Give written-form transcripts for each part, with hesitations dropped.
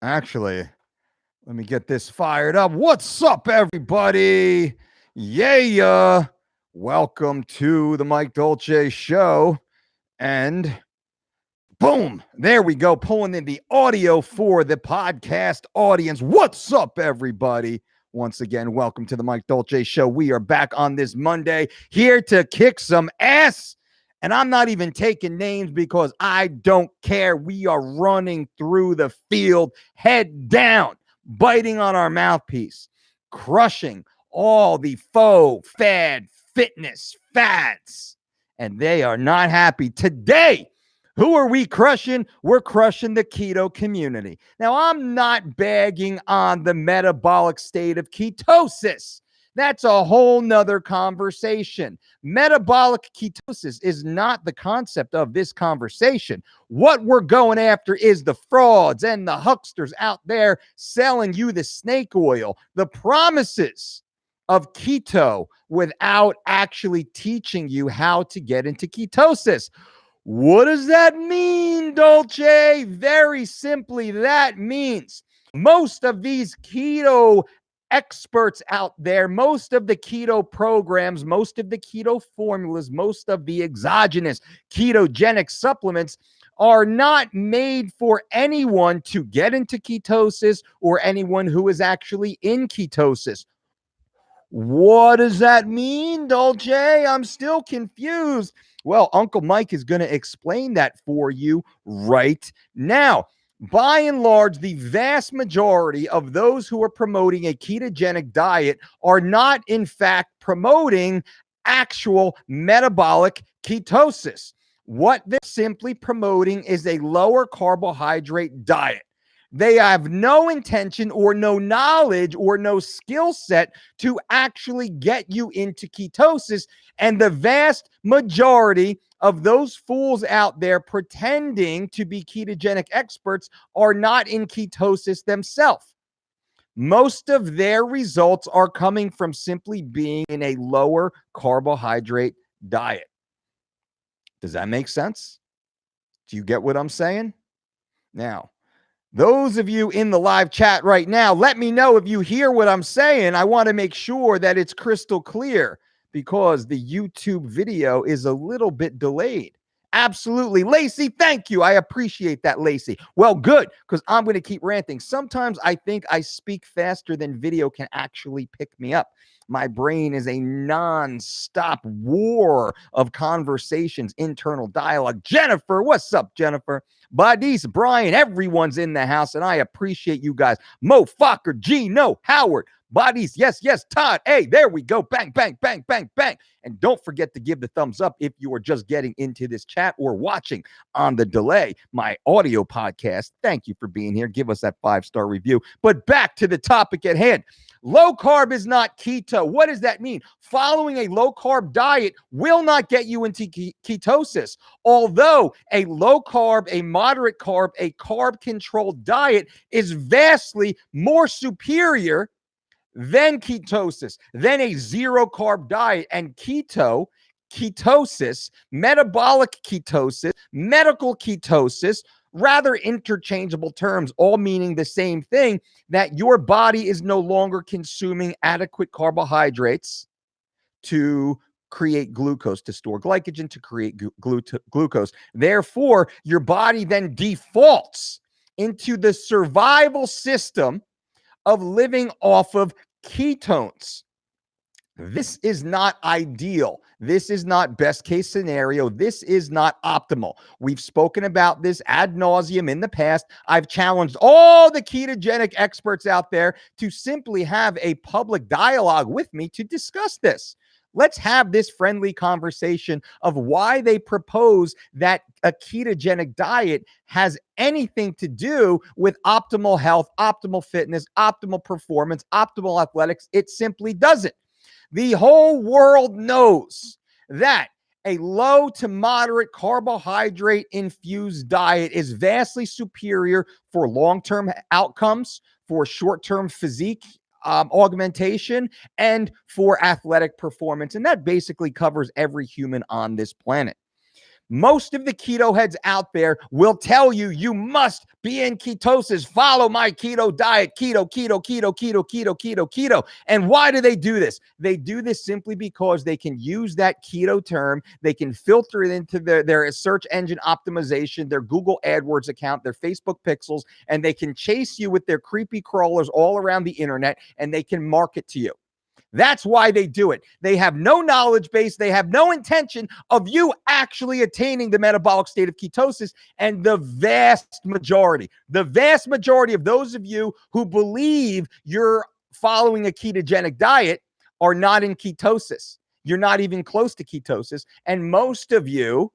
Actually, let me get this fired up. What's up, everybody? Yeah. Welcome to the Mike Dolce Show. And boom, there we go. Pulling in the audio for the podcast audience. What's up, everybody? Once again, welcome to the Mike Dolce Show. We are back on this Monday here to kick some ass. And I'm not even taking names because I don't care. We are running through the field, head down, biting on our mouthpiece, crushing all the faux fad fitness fads. And they are not happy today. Who are we crushing? We're crushing the keto community. Now, I'm not bagging on the metabolic state of ketosis. That's a whole nother conversation. Metabolic ketosis is not the concept of this conversation. What we're going after is the frauds and the hucksters out there selling you the snake oil, the promises of keto without actually teaching you how to get into ketosis. What does that mean, Dolce? Very simply, that means most of these keto experts out there, most of the keto programs, most of the keto formulas, most of the exogenous ketogenic supplements are not made for anyone to get into ketosis or anyone who is actually in ketosis. What does that mean, Dolce? I'm still confused. Well, Uncle Mike is going to explain that for you right now. By and large, the vast majority of those who are promoting a ketogenic diet are not, in fact, promoting actual metabolic ketosis. What they're simply promoting is a lower carbohydrate diet. They have no intention or no knowledge or no skill set to actually get you into ketosis. And the vast majority of those fools out there pretending to be ketogenic experts are not in ketosis themselves. Most of their results are coming from simply being in a lower carbohydrate diet. Does that make sense? Do you get what I'm saying? Now, those of you in the live chat right now, let me know if you hear what I'm saying. I want to make sure that it's crystal clear because the YouTube video is a little bit delayed. Absolutely. Lacey, thank you. I appreciate that, Lacey. Well, good, because I'm going to keep ranting. Sometimes I think I speak faster than video can actually pick me up. My brain is a non-stop war of conversations, internal dialogue. Jennifer, what's up, Jennifer? Buddies, Brian, everyone's in the house, and I appreciate you guys. Mo, Fokker, Gino, Howard, Buddies, yes, Todd. Hey, there we go. Bang, bang, bang, bang, bang. And don't forget to give the thumbs up if you are just getting into this chat or watching on the delay, my audio podcast. Thank you for being here. Give us that 5-star review. But back to the topic at hand. Low carb is not keto. What does that mean? Following a low carb diet will not get you into ketosis. Although a low carb, a moderate carb, a carb controlled diet is vastly more superior than ketosis, than a zero carb diet. And ketosis, metabolic ketosis, medical ketosis, rather interchangeable terms, all meaning the same thing, that your body is no longer consuming adequate carbohydrates to create glucose, to store glycogen, to create glucose. Therefore, your body then defaults into the survival system of living off of ketones. This is not ideal. This is not best case scenario. This is not optimal. We've spoken about this ad nauseum in the past. I've challenged all the ketogenic experts out there to simply have a public dialogue with me to discuss this. Let's have this friendly conversation of why they propose that a ketogenic diet has anything to do with optimal health, optimal fitness, optimal performance, optimal athletics. It simply doesn't. The whole world knows that a low to moderate carbohydrate infused diet is vastly superior for long-term outcomes, for short-term physique augmentation, and for athletic performance. And that basically covers every human on this planet. Most of the keto heads out there will tell you, you must be in ketosis, follow my keto diet, keto, keto, keto, keto, keto, keto, keto. And why do they do this? They do this simply because they can use that keto term. They can filter it into their search engine optimization, their Google AdWords account, their Facebook pixels, and they can chase you with their creepy crawlers all around the internet, and they can market to you. That's why they do it. They have no knowledge base. They have no intention of you actually attaining the metabolic state of ketosis. And the vast majority of those of you who believe you're following a ketogenic diet are not in ketosis. You're not even close to ketosis. And most of you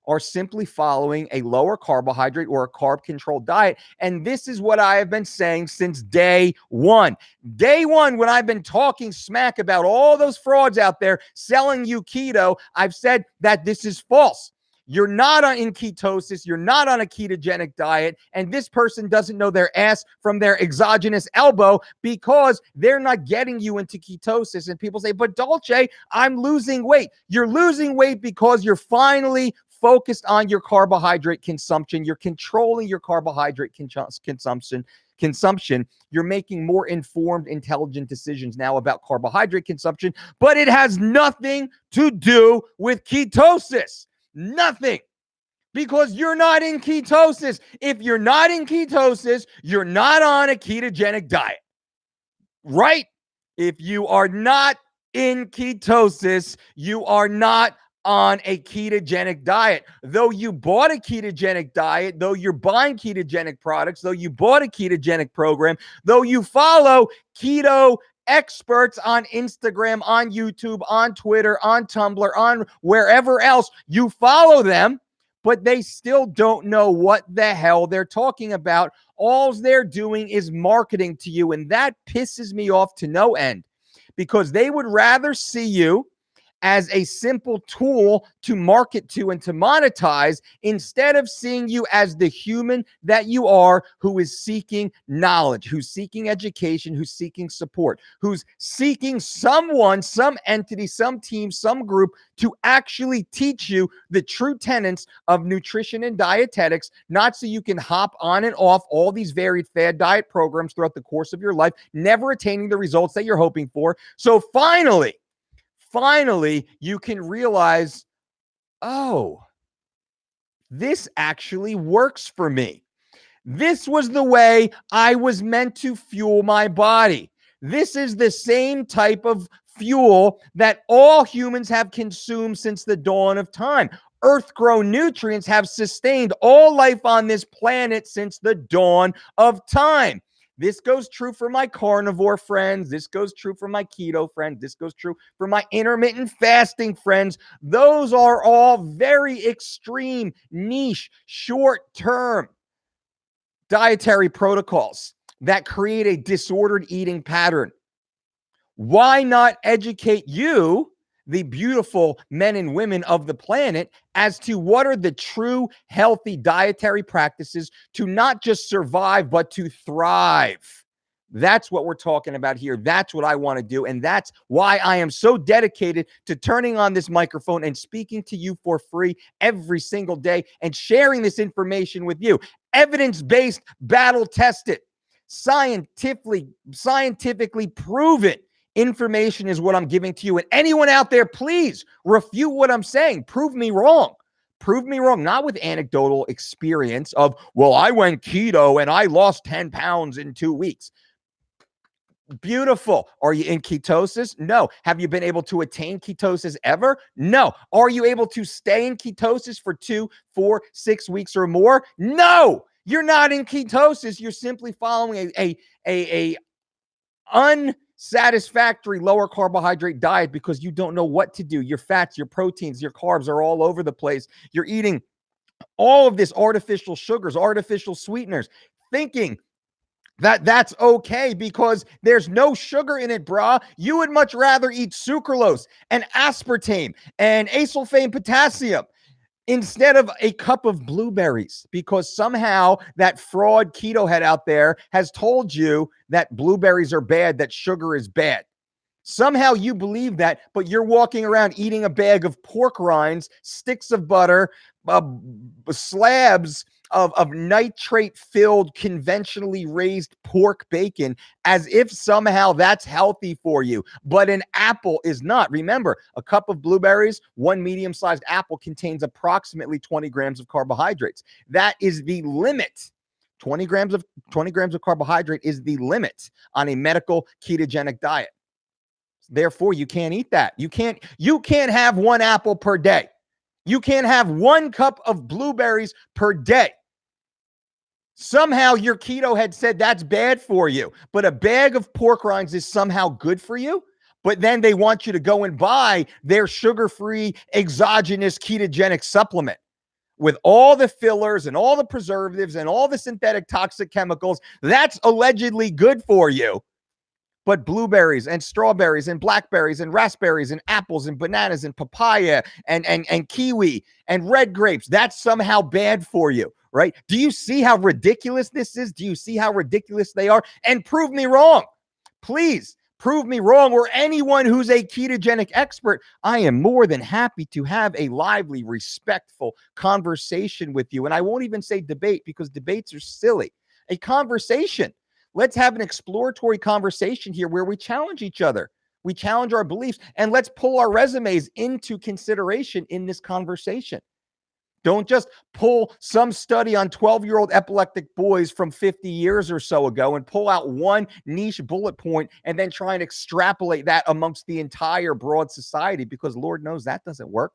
are simply following a lower carbohydrate or a carb controlled diet. And this is what I have been saying since day one. Day one, when I've been talking smack about all those frauds out there selling you keto, I've said that this is false. You're not in ketosis. You're not on a ketogenic diet. And this person doesn't know their ass from their exogenous elbow because they're not getting you into ketosis. And people say, but Dolce, I'm losing weight. You're losing weight because you're finally focused on your carbohydrate consumption. You're controlling your carbohydrate consumption. You're making more informed, intelligent decisions now about carbohydrate consumption, but it has nothing to do with ketosis. Nothing. Because you're not in ketosis. If you're not in ketosis, you're not on a ketogenic diet. Right? If you are not in ketosis, you are not on a ketogenic diet. Though you bought a ketogenic diet, though you're buying ketogenic products, though you bought a ketogenic program, though you follow keto experts on Instagram, on YouTube, on Twitter, on Tumblr, on wherever else, you follow them, but they still don't know what the hell they're talking about. All they're doing is marketing to you, and that pisses me off to no end because they would rather see you as a simple tool to market to and to monetize instead of seeing you as the human that you are, who is seeking knowledge, who's seeking education, who's seeking support, who's seeking someone, some entity, some team, some group to actually teach you the true tenets of nutrition and dietetics, not so you can hop on and off all these varied fad diet programs throughout the course of your life, never attaining the results that you're hoping for. So finally, you can realize, oh, this actually works for me. This was the way I was meant to fuel my body. This is the same type of fuel that all humans have consumed since the dawn of time. Earth-grown nutrients have sustained all life on this planet since the dawn of time. This goes true for my carnivore friends. This goes true for my keto friends. This goes true for my intermittent fasting friends. Those are all very extreme, niche, short-term dietary protocols that create a disordered eating pattern. Why not educate you, the beautiful men and women of the planet, as to what are the true healthy dietary practices to not just survive, but to thrive? That's what we're talking about here. That's what I want to do. And that's why I am so dedicated to turning on this microphone and speaking to you for free every single day and sharing this information with you. Evidence-based, battle-tested, scientifically proven information is what I'm giving to you. And anyone out there, please refute what I'm saying. Prove me wrong. Prove me wrong, not with anecdotal experience of, well, I went keto and I lost 10 pounds in 2 weeks. Beautiful. Are you in ketosis? No. Have you been able to attain ketosis ever? No. Are you able to stay in ketosis for 2, 4, 6 weeks or more? No. You're not in ketosis. You're simply following a unsatisfactory lower carbohydrate diet because you don't know what to do. Your fats, your proteins, your carbs are all over the place. You're eating all of this artificial sugars, artificial sweeteners, thinking that that's okay because there's no sugar in it, brah. You would much rather eat sucralose and aspartame and asulfame potassium instead of a cup of blueberries, because somehow that fraud keto head out there has told you that blueberries are bad, that sugar is bad. Somehow you believe that, but you're walking around eating a bag of pork rinds, sticks of butter, slabs of nitrate-filled, conventionally raised pork bacon, as if somehow that's healthy for you. But an apple is not. Remember, a cup of blueberries, one medium-sized apple contains approximately 20 grams of carbohydrates. That is the limit. 20 grams of carbohydrate is the limit on a medical ketogenic diet. Therefore, you can't eat that. You can't have one apple per day. You can't have 1 cup of blueberries per day. Somehow your keto had said that's bad for you, but a bag of pork rinds is somehow good for you. But then they want you to go and buy their sugar-free exogenous ketogenic supplement with all the fillers and all the preservatives and all the synthetic toxic chemicals. That's allegedly good for you. But blueberries and strawberries and blackberries and raspberries and apples and bananas and papaya and kiwi and red grapes, that's somehow bad for you, right? Do you see how ridiculous this is? Do you see how ridiculous they are? And prove me wrong. Please prove me wrong, or anyone who's a ketogenic expert. I am more than happy to have a lively, respectful conversation with you. And I won't even say debate, because debates are silly. A conversation. Let's have an exploratory conversation here where we challenge each other. We challenge our beliefs, and let's pull our resumes into consideration in this conversation. Don't just pull some study on 12-year-old epileptic boys from 50 years or so ago and pull out one niche bullet point and then try and extrapolate that amongst the entire broad society, because Lord knows that doesn't work.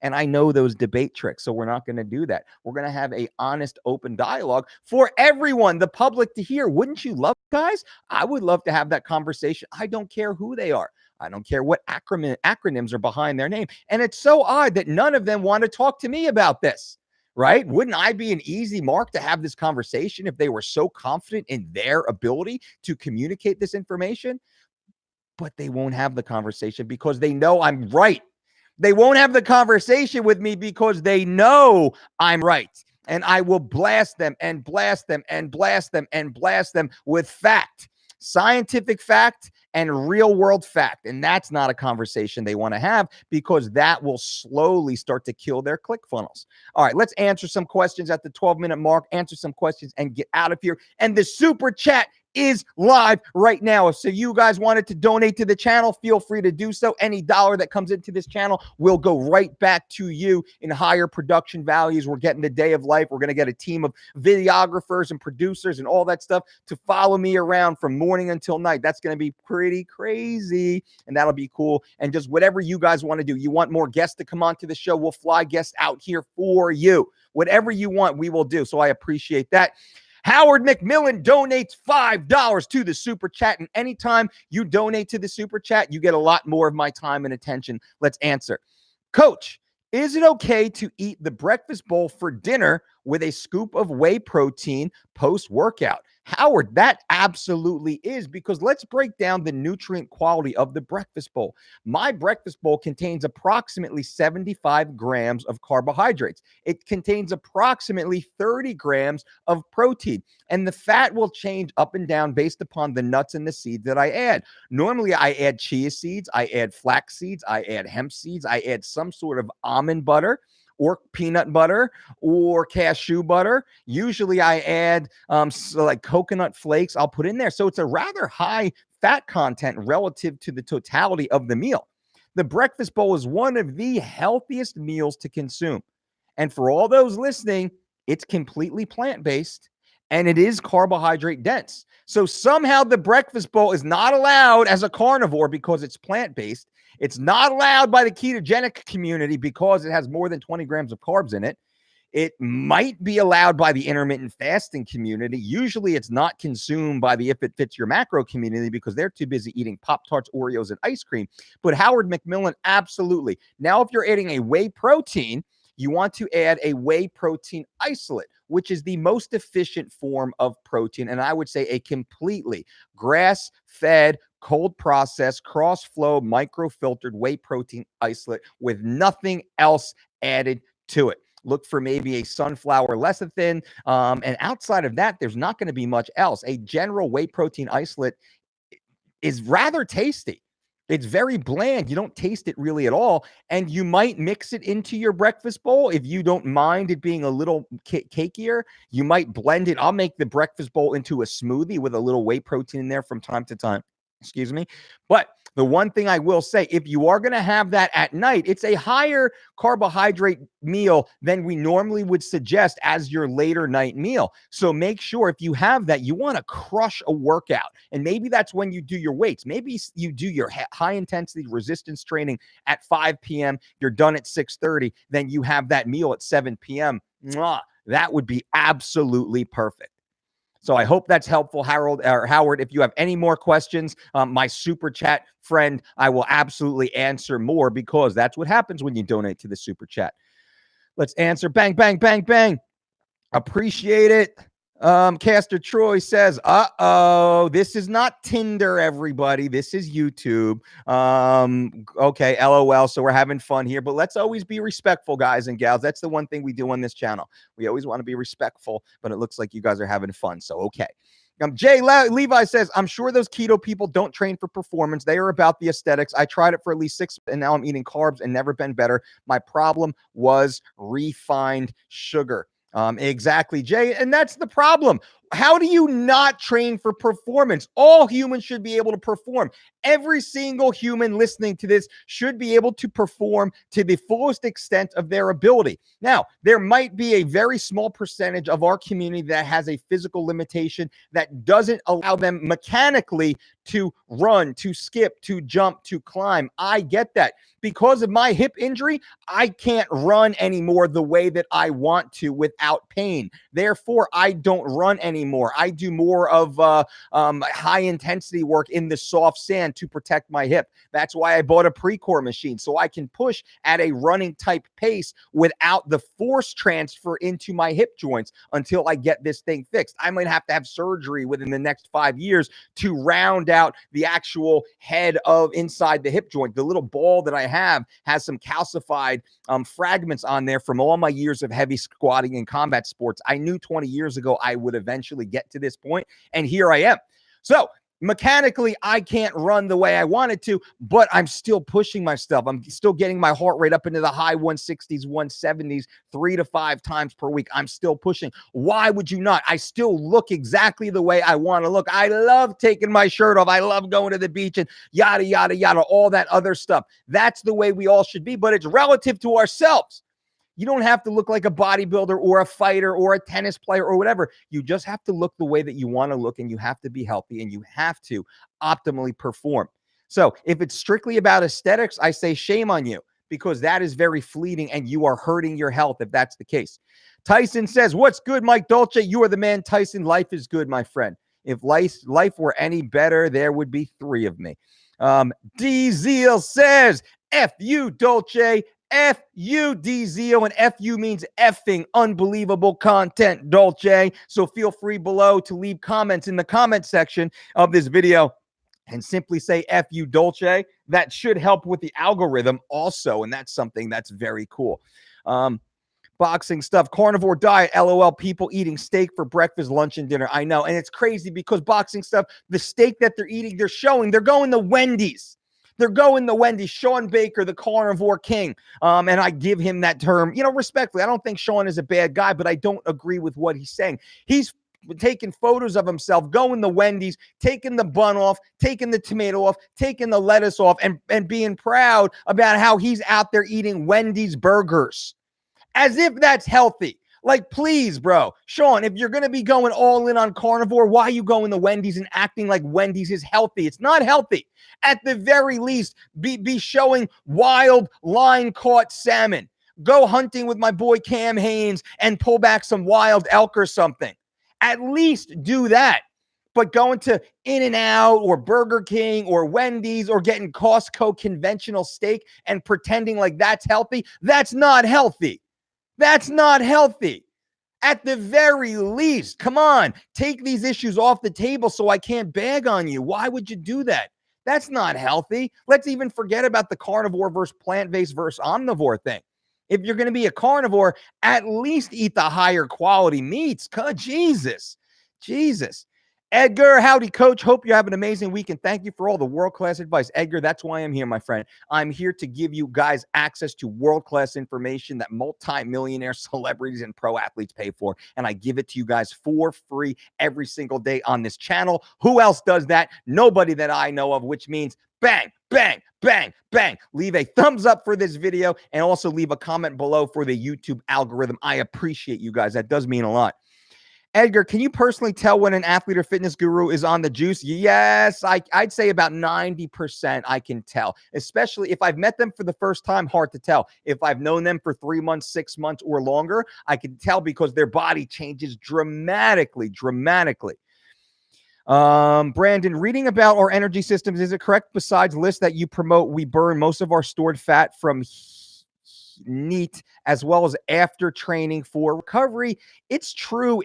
And I know those debate tricks, so we're not going to do that. We're going to have an honest, open dialogue for everyone, the public, to hear. Wouldn't you love, guys? I would love to have that conversation. I don't care who they are. I don't care what acronyms are behind their name. And it's so odd that none of them want to talk to me about this, right? Wouldn't I be an easy mark to have this conversation if they were so confident in their ability to communicate this information? But they won't have the conversation because they know I'm right. They won't have the conversation with me because they know I'm right. And I will blast them and blast them and blast them and blast them with fact, scientific fact and real world fact. And that's not a conversation they want to have, because that will slowly start to kill their click funnels. All right, let's answer some questions at the 12-minute mark, answer some questions and get out of here. And the super chat is live right now. So you guys wanted to donate to the channel, feel free to do so. Any dollar that comes into this channel will go right back to you in higher production values. We're getting the day of life. We're going to get a team of videographers and producers and all that stuff to follow me around from morning until night. That's going to be pretty crazy, and that'll be cool. And just whatever you guys want to do. You want more guests to come onto the show, we'll fly guests out here for you. Whatever you want, we will do. So I appreciate that. Howard McMillan donates $5 to the super chat. And anytime you donate to the super chat, you get a lot more of my time and attention. Let's answer. Coach, is it okay to eat the breakfast bowl for dinner with a scoop of whey protein post-workout? Howard, that absolutely is, because let's break down the nutrient quality of the breakfast bowl. My breakfast bowl contains approximately 75 grams of carbohydrates. It contains approximately 30 grams of protein, and the fat will change up and down based upon the nuts and the seeds that I add. Normally, I add chia seeds, I add flax seeds, I add hemp seeds, I add some sort of almond butter or peanut butter or cashew butter. Usually I add like coconut flakes I'll put in there. So it's a rather high fat content relative to the totality of the meal. The breakfast bowl is one of the healthiest meals to consume. And for all those listening, it's completely plant-based and it is carbohydrate dense. So somehow the breakfast bowl is not allowed as a carnivore because it's plant-based. It's not allowed by the ketogenic community because it has more than 20 grams of carbs in it. It might be allowed by the intermittent fasting community. Usually it's not consumed by the If It Fits Your Macro community because they're too busy eating Pop-Tarts, Oreos, and ice cream. But Howard McMillan, absolutely. Now, if you're adding a whey protein, you want to add a whey protein isolate, which is the most efficient form of protein. And I would say a completely grass-fed, cold processed, cross-flow, microfiltered whey protein isolate with nothing else added to it. Look for maybe a sunflower lecithin. And outside of that, there's not going to be much else. A general whey protein isolate is rather tasty. It's very bland. You don't taste it really at all. And you might mix it into your breakfast bowl. If you don't mind it being a little cakier, you might blend it. I'll make the breakfast bowl into a smoothie with a little whey protein in there from time to time. Excuse me. But the one thing I will say, if you are going to have that at night, it's a higher carbohydrate meal than we normally would suggest as your later night meal. So make sure if you have that, you want to crush a workout. And maybe that's when you do your weights. Maybe you do your high intensity resistance training at 5 p.m. You're done at 6:30. Then you have that meal at 7 p.m. Mwah, that would be absolutely perfect. So I hope that's helpful, Harold or Howard. If you have any more questions, my super chat friend, I will absolutely answer more because that's what happens when you donate to the super chat. Let's answer. Bang, bang, bang, bang. Appreciate it. Caster Troy says, this is not Tinder, everybody. This is YouTube. Okay, LOL. So we're having fun here, but let's always be respectful, guys and gals. That's the one thing we do on this channel. We always want to be respectful, but it looks like you guys are having fun. So, okay. Jay Levi says, I'm sure those keto people don't train for performance. They are about the aesthetics. I tried it for at least 6 and now I'm eating carbs and never been better. My problem was refined sugar. Exactly, Jay. And that's the problem. How do you not train for performance? All humans should be able to perform. Every single human listening to this should be able to perform to the fullest extent of their ability. Now, there might be a very small percentage of our community that has a physical limitation that doesn't allow them mechanically to run, to skip, to jump, to climb. I get that. Because of my hip injury, I can't run anymore the way that I want to without pain. Therefore, I don't run anymore. I do more of high intensity work in the soft sand to protect my hip. That's why I bought a Precor machine, so I can push at a running type pace without the force transfer into my hip joints until I get this thing fixed. I might have to have surgery within the next 5 years to round out the actual head of inside the hip joint. The little ball that I have has some calcified fragments on there from all my years of heavy squatting and combat sports. I knew 20 years ago I would eventually get to this point, and here I am. So mechanically, I can't run the way I wanted to, but I'm still pushing myself. I'm still getting my heart rate up into the high 160s, 170s, 3 to 5 times per week. I'm still pushing. Why would you not? I still look exactly the way I want to look. I love taking my shirt off. I love going to the beach and yada, yada, yada, all that other stuff. That's the way we all should be, but it's relative to ourselves. You don't have to look like a bodybuilder or a fighter or a tennis player or whatever. You just have to look the way that you want to look, and you have to be healthy, and you have to optimally perform. So if it's strictly about aesthetics, I say shame on you, because that is very fleeting and you are hurting your health if that's the case. Tyson says, what's good, Mike Dolce? You are the man, Tyson. Life is good, my friend. If life were any better, there would be 3 of me. D Zeal says, F you, Dolce. F-U, D-Zio, and F-U means effing unbelievable content, Dolce. So feel free below to leave comments in the comment section of this video and simply say F-U, Dolce. That should help with the algorithm also, and that's something that's very cool. Boxing stuff, carnivore diet, LOL, people eating steak for breakfast, lunch, and dinner. I know, and it's crazy because boxing stuff, the steak that they're eating, they're going to Wendy's. They're going to Wendy's. Sean Baker, the carnivore king. And I give him that term, respectfully. I don't think Sean is a bad guy, but I don't agree with what he's saying. He's taking photos of himself going to Wendy's, taking the bun off, taking the tomato off, taking the lettuce off, and being proud about how he's out there eating Wendy's burgers. As if that's healthy. Like, please, bro. Sean, if you're going to be going all in on carnivore, why are you going to Wendy's and acting like Wendy's is healthy? It's not healthy. At the very least, be showing wild line-caught salmon. Go hunting with my boy Cam Haynes and pull back some wild elk or something. At least do that. But going to In-N-Out or Burger King or Wendy's or getting Costco conventional steak and pretending like that's healthy, that's not healthy. That's not healthy. At the very least, come on, take these issues off the table so I can't bag on you. Why would you do that? That's not healthy. Let's even forget about the carnivore versus plant-based versus omnivore thing. If you're going to be a carnivore, at least eat the higher quality meats. Jesus. Edgar, howdy, coach. Hope you have an amazing week, and thank you for all the world-class advice. Edgar, that's why I'm here, my friend. I'm here to give you guys access to world-class information that multi-millionaire celebrities and pro athletes pay for, and I give it to you guys for free every single day on this channel. Who else does that? Nobody that I know of, which means bang, bang, bang, bang. Leave a thumbs up for this video, and also leave a comment below for the YouTube algorithm. I appreciate you guys. That does mean a lot. Edgar, can you personally tell when an athlete or fitness guru is on the juice? Yes, I'd say about 90% I can tell, especially if I've met them for the first time, hard to tell. If I've known them for 3 months, 6 months or longer, I can tell because their body changes dramatically. Brandon, reading about our energy systems, is it correct besides lists that you promote, we burn most of our stored fat from NEAT as well as after training for recovery? It's true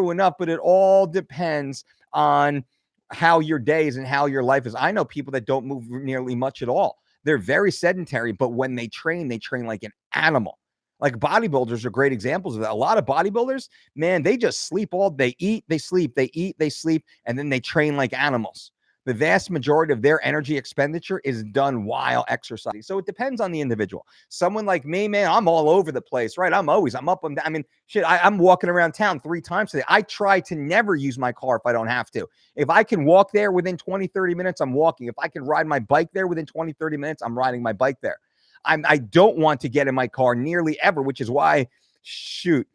enough, but it all depends on how your day is and how your life is. I know people that don't move nearly much at all. They're very sedentary, but when they train like an animal. Like bodybuilders are great examples of that. A lot of bodybuilders, man, they just sleep all day. They eat, they sleep, they eat, they sleep, and then they train like animals. The vast majority of their energy expenditure is done while exercising. So it depends on the individual. Someone like me, man, I'm all over the place, right? I'm up and down. I mean, shit, I'm walking around town 3 times today. I try to never use my car if I don't have to. If I can walk there within 20, 30 minutes, I'm walking. If I can ride my bike there within 20, 30 minutes, I'm riding my bike there. I don't want to get in my car nearly ever, which is why, shoot,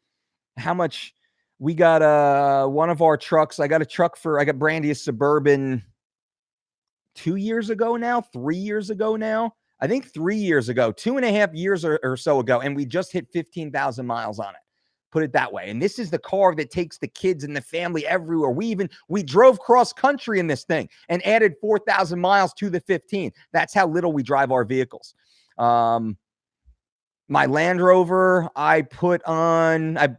how much we got one of our trucks. I got Brandy a Suburban 2 years ago now, 3 years ago now. I think 3 years ago, 2.5 years or so ago, and we just hit 15,000 miles on it. Put it that way. And this is the car that takes the kids and the family everywhere. We drove cross country in this thing and added 4,000 miles to the 15. That's how little we drive our vehicles. My Land Rover, I put on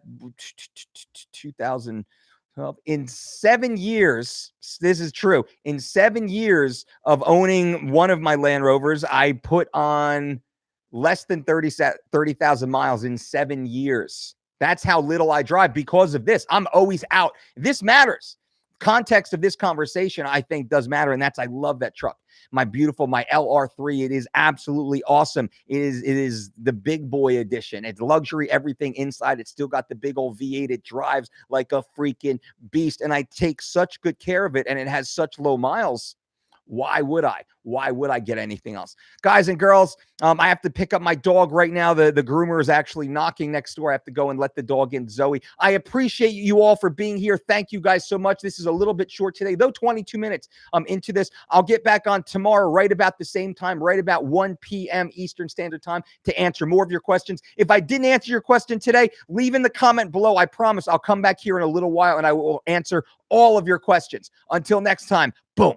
2012. In 7 years, this is true. In 7 years of owning one of my Land Rovers, I put on less than 30,000 miles in 7 years. That's how little I drive because of this. I'm always out. This matters. Context of this conversation, I think, does matter, and I love that truck. My LR3, it is absolutely awesome. It is the big boy edition. It's luxury, everything inside. It's still got the big old V8. It drives like a freaking beast, and I take such good care of it, and it has such low miles. Why would I? Why would I get anything else? Guys and girls, I have to pick up my dog right now. The groomer is actually knocking next door. I have to go and let the dog in, Zoe. I appreciate you all for being here. Thank you guys so much. This is a little bit short today, though 22 minutes into this. I'll get back on tomorrow right about the same time, right about 1 p.m. Eastern Standard Time to answer more of your questions. If I didn't answer your question today, leave in the comment below. I promise I'll come back here in a little while and I will answer all of your questions. Until next time, boom.